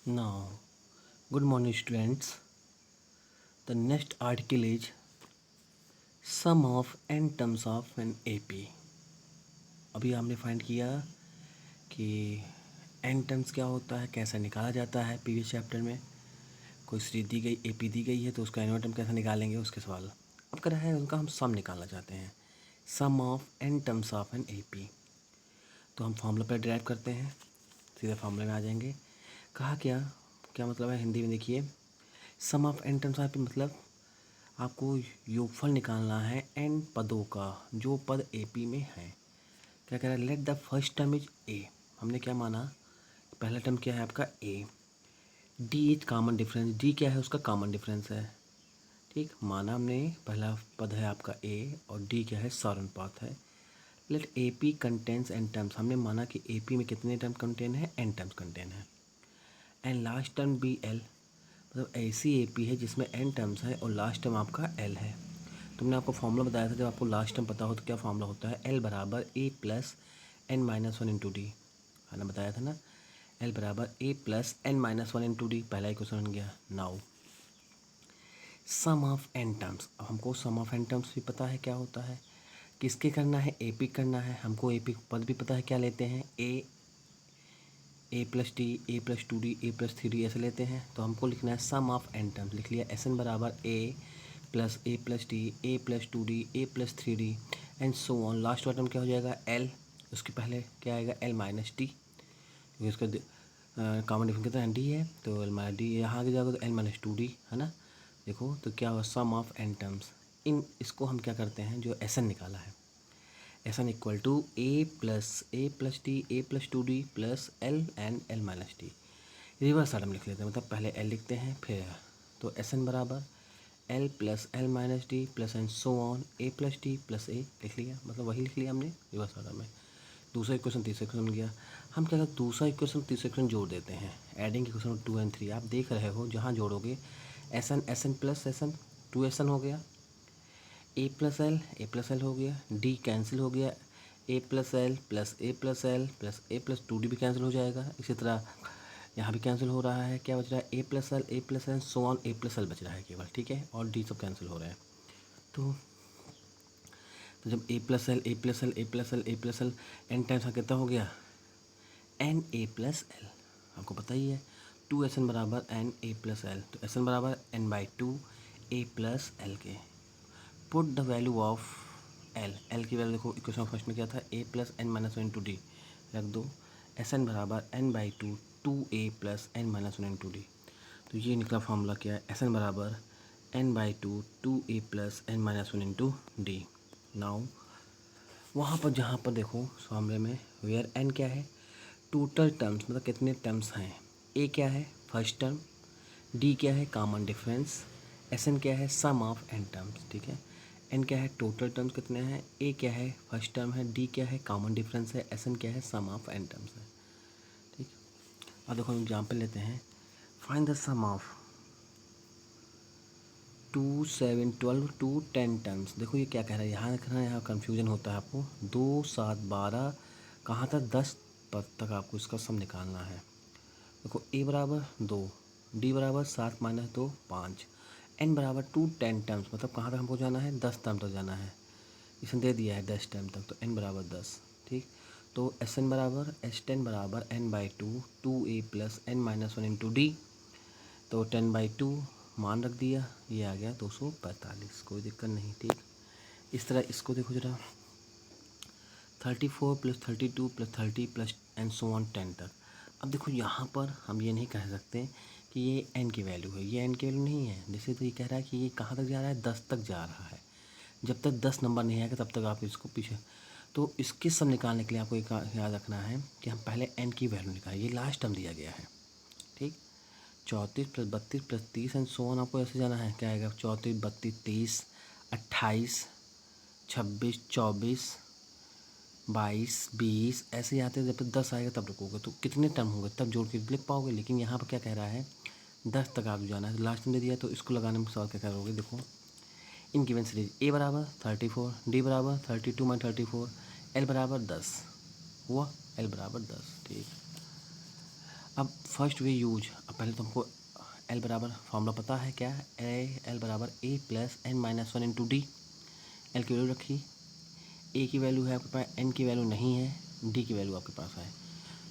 Now, good morning, students. The next article is sum of n terms of an AP. अभी हमने find किया कि n terms क्या होता है, कैसे निकाला जाता है। प्रीवियस चैप्टर में कोई सीरीज दी गई, AP दी गई है, तो उसका n टर्म कैसे निकालेंगे उसके सवाल अब कर रहा है। उनका हम सम निकालना चाहते हैं, sum of n terms of an AP। तो हम फॉर्मूला पर ड्राइव करते हैं, सीधे फॉर्मूले में आ जाएंगे। कहा क्या क्या मतलब है हिंदी में, देखिए सम ऑफ n टर्म्स ऑफ मतलब आपको योगफल निकालना है n पदों का जो पद AP में है। क्या कह रहा है, let the first term is A। हमने क्या माना, पहला टर्म क्या है आपका A। D is common difference, D क्या है उसका कॉमन डिफरेंस है। ठीक, माना हमने पहला पद है आपका A और D क्या है सारानुपात है। Let AP contains n terms, हमने माना कि AP में कितने टर्म कंटेन है, n टर्म्स कंटेन है। एंड लास्ट टर्म BL, मतलब ऐसी AP है जिसमें n टर्म्स है और लास्ट टर्म आपका L है। तुमने आपको फॉर्मूला बताया था, जब आपको लास्ट टर्म पता हो तो क्या फॉर्मूला होता है, L बराबर A plus n minus one into d, है ना, बताया था ना। L बराबर A plus n minus one into d, पहला ही क्वेश्चन बन गया। Now sum of n terms, अब हमको सम ऑफ n टर्म्स भी पता है क्या होता है, किसके करना है, AP करना है। हमको AP पद भी पता है, क्या लेते हैं, A plus t, A plus two D, A plus three D, ऐसे लेते हैं। तो हमको लिखना है सम ऑफ n टर्म्स, लिख लिया SN बराबर A plus A plus t, A plus two D, A plus three D and so on. Last वाला टर्म क्या हो जाएगा, L, उसके पहले क्या आएगा L माइनस टी, क्योंकि उसका कॉमन डिफरेंस कितना डी है, तो L माइनस डी, यहाँ आगे जाएगा तो L माइनस टू डी, है ना। देखो तो क्या हुआ, सम ऑफ n टर्म्स। इन इसको हम क्या करते हैं, जो SN निकाला है, SN equal to A plus t, A plus two d plus L and L minus t. Reverse order में लिख लेते हैं, मतलब पहले L लिखते हैं फिर, तो SN बराबर L plus L minus T plus and so on A plus T plus A लिख लिया, मतलब वही लिख लिया हमने रिवर्स ऑर्डर में। दूसरा इक्वेशन तीसरा इक्वेशन गया, हम क्या करते, दूसरा इक्वेशन तीसरा इक्वेशन जोड़ देते हैं। एडिंग इक्वेशन 2 एंड 3 आप देख रहे हो, जहाँ जोड़ोगे SN प्लस SN 2SN हो गया, ए प्लस एल हो गया, डी कैंसिल हो गया, ए plus L plus a plus L plus a plus two D भी कैंसिल हो जाएगा। इसी तरह यहाँ भी कैंसिल हो रहा है, क्या बच रहा है, A plus L so on, A plus L बच रहा है केवल, ठीक है, और डी सब कैंसिल हो रहे हैं। तो जब A plus L A plus L A plus L A plus L N times कितना हो गया, एन ए प्लस एल, आपको पता ही है 2SN बराबर एन ए प्लस एल, तो SN बराबर n by two A plus L के। Put the value of L की वैल्यू देखो, इक्वेशन फर्स्ट में क्या था, A plus N minus one into D, रख दो। SN बराबर n by two, 2A plus N minus one into D. तो ये निकला फॉर्मूला क्या है, SN बराबर n by two, 2A plus N minus one into D. Now वहाँ पर जहाँ पर देखो फॉर्मूले में, वेयर n क्या है, टोटल टर्म्स, मतलब कितने टर्म्स हैं। A क्या है फर्स्ट टर्म, D क्या है कॉमन डिफरेंस, SN क्या है सम ऑफ n टर्म्स, ठीक है। n क्या है टोटल टर्म्स कितने हैं, A क्या है फर्स्ट टर्म है, D क्या है कॉमन डिफरेंस है, SN क्या है सम ऑफ n टर्म्स है, ठीक। अब देखो एग्जाम्पल लेते हैं, find the sum of 2 7 12 to 10 terms. देखो ये क्या कह रहा है, यहाँ लिखना है, यहाँ कन्फ्यूजन होता है आपको। 2 7 12 कहाँ तक, 10 पद तक आपको इसका सम निकालना है। देखो A बराबर 2, D बराबर 7 माइनस 2 5, N बराबर 2 10 टर्म्स, मतलब कहाँ तक हमको जाना है, 10 टर्म तक जाना है। इसने दे दिया है 10 टर्म तक, तो N बराबर 10, ठीक। तो SN बराबर S10 बराबर N by two, 2A plus N minus one into D, तो 10 बाई टू मान रख दिया, ये आ गया 245, कोई दिक्कत नहीं, ठीक। इस तरह इसको देखो जरा, 34 plus 32 plus 30 plus and so on 10 तक। अब देखो यहाँ पर हम ये नहीं कह सकते कि ये n की वैल्यू है, ये n की वैल्यू नहीं है। जैसे तो ये कह रहा है कि ये कहाँ तक जा रहा है, 10 तक जा रहा है। जब तक 10 नंबर नहीं आएगा तब तक आप इसको पीछे, तो इसके सब निकालने के लिए आपको एक याद रखना है कि हम पहले n की वैल्यू निकालें, ये लास्ट टर्म दिया गया है, ठीक। 34 plus 32 plus 30 and so on, आपको ऐसे जाना है, क्या आएगा 34 32 30 28 26 24 22 20 ऐसे ही आते हैं। जब तक 10 आएगा तब रुकोगे, तो कितने टर्म होंगे तब जोड़ के लिख पाओगे। लेकिन यहाँ पर क्या कह रहा है, 10 तक आप जाना है, लास्ट में दे दिया, तो इसको लगाने में सवाल क्या करोगे। देखो इन गिवन सीरीज A बराबर 34, D बराबर 32 माइनस 34, L बराबर 10 हुआ, L बराबर 10, ठीक। अब फर्स्ट वे यूज, अब पहले तो हमको एल बराबर फॉर्मूला पता है क्या है, एल बराबर A plus N minus one into D. L की वैल्यू रखी, ए की वैल्यू है आपके पास, एन की वैल्यू नहीं है, डी की वैल्यू आपके पास है।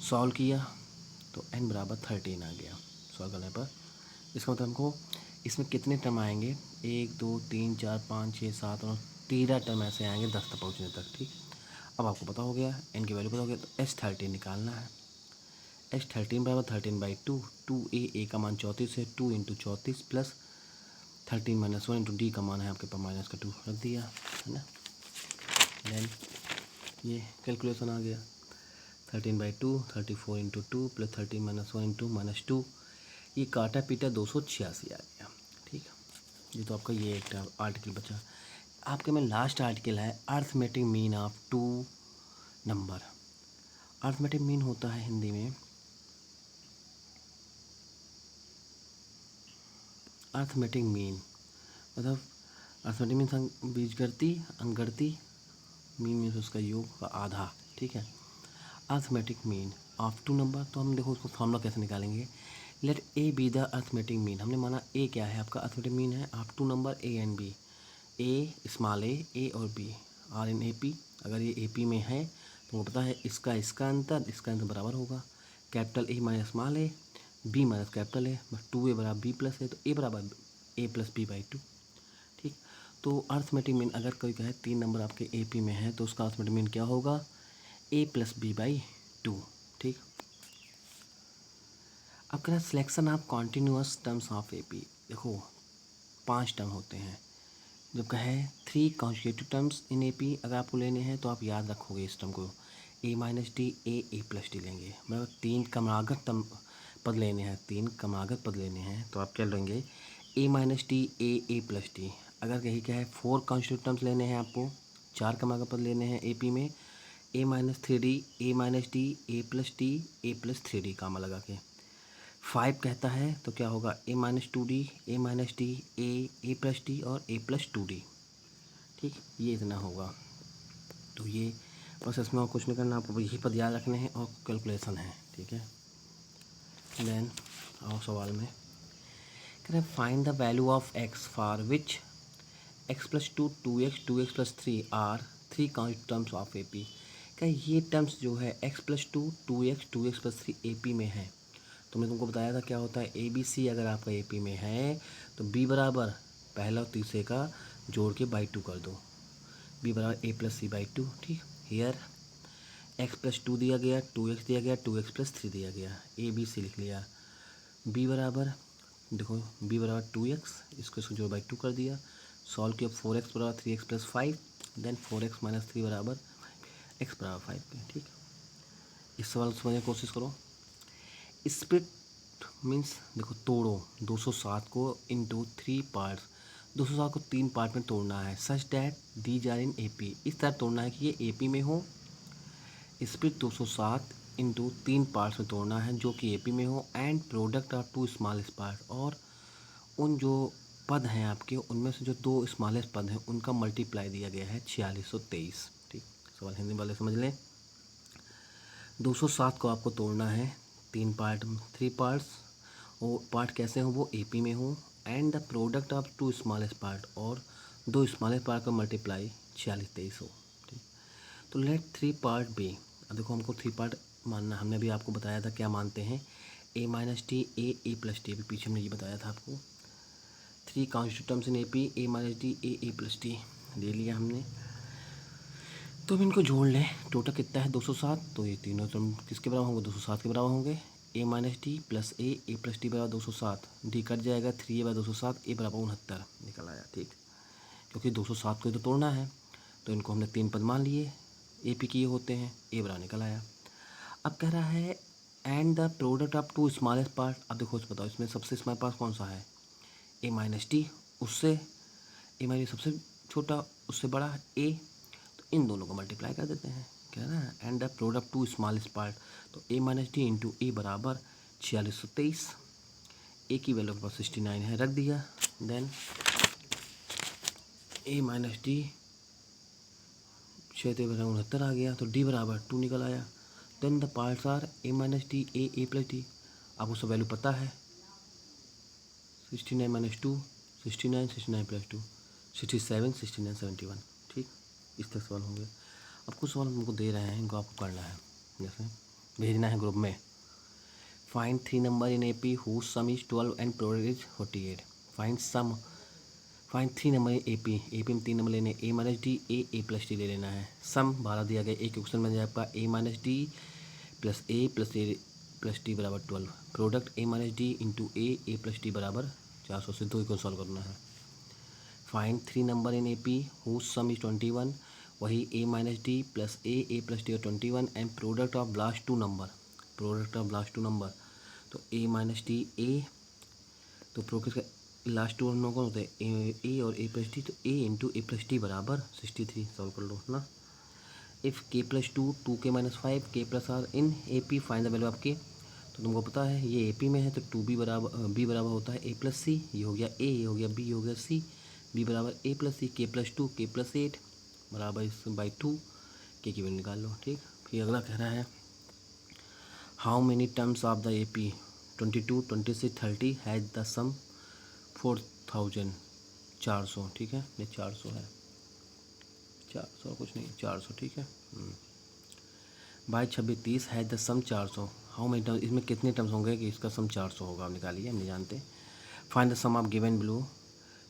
सॉल्व किया तो एन बराबर 13 आ गया सॉल्व करने पर। इसका मतलब हमको इसमें कितने टर्म आएंगे, 1 2 3 4 5 6 7 और 13 टर्म ऐसे आएंगे 10 तक पहुँचने तक। ठीक, अब आपको पता हो गया, एन की वैल्यू पता हो गया, तो S13 निकालना है। S13 बराबर 13/2, 2a का मान 34 है, 2 into 34 plus 13 minus 1 into D का मान है आपके पास माइनस का 2 रख दिया है ना। देन ये कैलकुलेशन आ गया, 13/2 34 into 2 plus 13 minus 1 into minus 2, ये काटा पीटा 286 आ गया। ठीक है, ये तो आपका ये एक आर्टिकल बचा। आपके में लास्ट आर्टिकल है arithmetic mean of two number. Arithmetic mean होता है हिंदी में, अर्थमेटिक मीन मतलब अर्थमेटिक मीन बीजगणिती, अंकगणिती, मीन मीन्स उसका योग का आधा। ठीक है, arithmetic mean of two number, तो हम देखो उसको फॉर्मूला कैसे निकालेंगे। Let A be the arithmetic mean, हमने माना ए क्या है आपका अर्थमेटिक मीन है of two number A and B. A small A और B are in A P. अगर ये ए पी में है तो वो पता है इसका अंतर बराबर होगा, capital A minus small a, b minus capital A, बस 2a बराबर बी प्लस है, तो ए बराबर ए प्लस बी बाई 2। ठीक, तो अर्थमेटिक मीन अगर कोई कहे 3 नंबर आपके ए पी में है तो उसका अर्थमेटिक मीन क्या होगा, ए प्लस बी बाई 2। ठीक, अब कह रहा है selection of continuous terms of A P. देखो 5 टर्म होते हैं, जब कहे 3 consecutive terms in A P अगर आपको लेने हैं तो आप याद रखोगे इस टर्म को, A minus D A plus D लेंगे। मतलब 3 क्रमागत पद लेने हैं, 3 क्रमागत पद लेने हैं तो आप क्या लेंगे, a minus D A plus d. अगर कहीं क्या है 4 कॉन्जिक्यूटिव टर्म्स लेने हैं आपको, 4 क्रमागत पद लेने हैं ए पी में, a minus 3d a minus D A plus 3d comma लगा के। 5 कहता है तो क्या होगा, a minus 2d a minus D A plus d और ए प्लस 2d। ठीक, ये इतना होगा। तो ये बस इसमें और कुछ नहीं करना, आपको यही पद याद रखने हैं और कैलकुलेशन है। ठीक है, देन और सवाल में कह रहे find the value of x for which x plus 2 2x plus 3 are 3 terms of A P. क्या ये टर्म्स जो है x plus 2 2x plus 3 A P में है। तो मैं तुमको बताया था क्या होता है, ए बी सी अगर आपका ए पी में है तो बी बराबर पहला और तीसरे का जोड़ के बाई 2 कर दो, बी बराबर ए प्लस सी बाई 2। ठीक, हियर एक्स प्लस 2 दिया गया, 2x दिया गया, 2x प्लस 3 दिया गया, ए बी सी लिख लिया। बी बराबर देखो बी बराबर 2x, इसको जोड़ बाई 2 कर दिया, सॉल्व किया 4x बराबर 3x plus 5, then 4x minus 3 बराबर x बराबर 5 के। ठीक, इस सवाल को समझने की कोशिश करो। स्प्लिट मीन्स देखो तोड़ो 207 को इंटू 3 पार्ट्स, 207 को 3 पार्ट में तोड़ना है, such that these are in A P, इस तरह तोड़ना है कि ये ए पी में हो। स्प्लिट 207 इंटू 3 पार्ट्स में तोड़ना है जो कि ए पी में हो, and product of 2 smallest part, और उन जो पद हैं आपके उनमें से जो 2 स्मॉलेस्ट पद हैं उनका मल्टीप्लाई दिया गया है 4623। ठीक, सवाल हिंदी वाले समझ लें। 207 को आपको तोड़ना है 3 पार्ट्स, वो पार्ट कैसे हो, वो ए पी में हो, and the product of 2 smallest part, और 2 स्मॉलेस्ट पार्ट का मल्टीप्लाई 4623 हो। ठीक, तो लेट 3 पार्ट बी। अब देखो हमको 3 पार्ट मानना, हमने अभी आपको बताया था क्या मानते हैं, a minus t a plus t, अभी पीछे हमने ये बताया था आपको। 3 constituent terms in A P, a minus D A plus t ले लिया हमने। तो अब इनको जोड़ लें, टोटल कितना है 207, तो ये तीनों टर्म किसके बराबर होंगे, 207 के बराबर होंगे। ए minus d plus a plus T बराबर 207, डी कट जाएगा, 3 ए बराबर 207, ए बराबर 69 निकल आया। ठीक, क्योंकि 207 को तो तोड़ना है तो इनको हमने 3 पद मान लिए, ए पी के ये होते हैं, ए बराबर निकल आया। अब कह रहा है and the product of 2 smallest part. अब देखो बताओ इसमें सबसे स्मॉल पार्ट कौन सा है, ए माइनस टी, उससे ए माइनस सबसे छोटा उससे बड़ा ए, तो इन दोनों को मल्टीप्लाई कर देते हैं, क्या है ना, and the product 2 smallest part, तो ए माइनस डी इंटू ए बराबर 4623, ए की वैल्यू पर 69 है रख दिया, देन ए माइनस डी 6 बराबर 69 आ गया, तो डी बराबर 2 निकल आया। Then the parts are a minus D A plus d, आपको सब वैल्यू पता है। 69 माइनस 2 69, 69 प्लस 2 67, 69 71। ठीक, इस तक सवाल होंगे। अब कुछ सवाल हमको दे रहे हैं, इनको आपको करना है, जैसे भेजना है ग्रुप में। Find 3 number in AP whose sum is 12 and product is 48। Find 3 number in AP में 3 नंबर लेने, A minus D, A plus D ले लेना है। सम 12 दिया गया, एक क्वेश्चन बन जाए आपका A minus d plus a plus d बराबर 12। Product A minus d into a plus d बराबर 400 से 2 को सॉल्व करना है। Find 3 number in AP whose sum is 21, वही A minus d plus a plus d और 21 and product of last two number. तो A minus D a, तो product का लास्ट टू नंबर कौन होता है, ए और ए प्लस डी, तो ए इंटू ए प्लस डी बराबर 63। सॉल्व कर लो ना। इफ़ के plus 2 2k minus 5 k plus are in AP find the value of k. तो तुमको पता है ये AP में है, तो बी बराबर होता है A प्लस सी। ये हो गया A, ये हो गया B, ये हो गया C। B बराबर A प्लस सी, के प्लस 2 के प्लस 8 बराबर इस बाई 2, के की वैल्यू निकाल लो। ठीक, फिर अगला कह रहा है how many terms of the AP 22, 26, 30 has the sum 4000 400। ठीक है, ये 400 है, 400 कुछ नहीं, 400। ठीक है, 22, 26, 30 है the sum 400। How many terms, इसमें कितने टर्म्स होंगे कि इसका सम 400 होगा, आप निकालिए, हम नहीं जानते। Find the sum of given below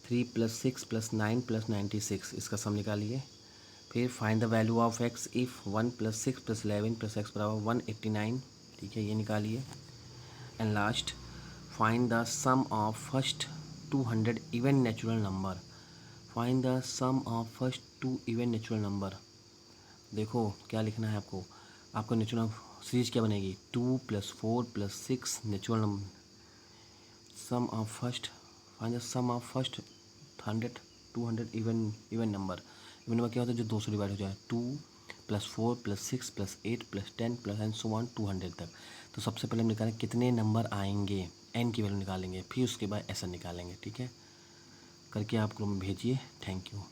3 + 6 + 9 + 96, इसका सम निकालिए। फिर find the value of x if 1 + 6 + 11 + x बराबर 189। ठीक है, ये निकालिए। And last find the sum of first 200 even natural number. Find the sum of first 2 even natural number. देखो क्या लिखना है आपको, आपका नेचुरल सीरीज क्या बनेगी, 2 + 4 + 6 natural number. Sum of first, find the sum of first 100 200 even number. Even number क्या होता है, जो 2 से डिवाइड हो जाए। 2 + 4 + 6 + 8 + 10 + एंड सो ऑन 200 तक। तो सबसे पहले हम निकालें कितने नंबर आएंगे, n की वैल्यू निकालेंगे, फिर उसके बाद ऐसा निकालेंगे। ठीक है, करके आप ग्रुप में भेजिए। Thank you.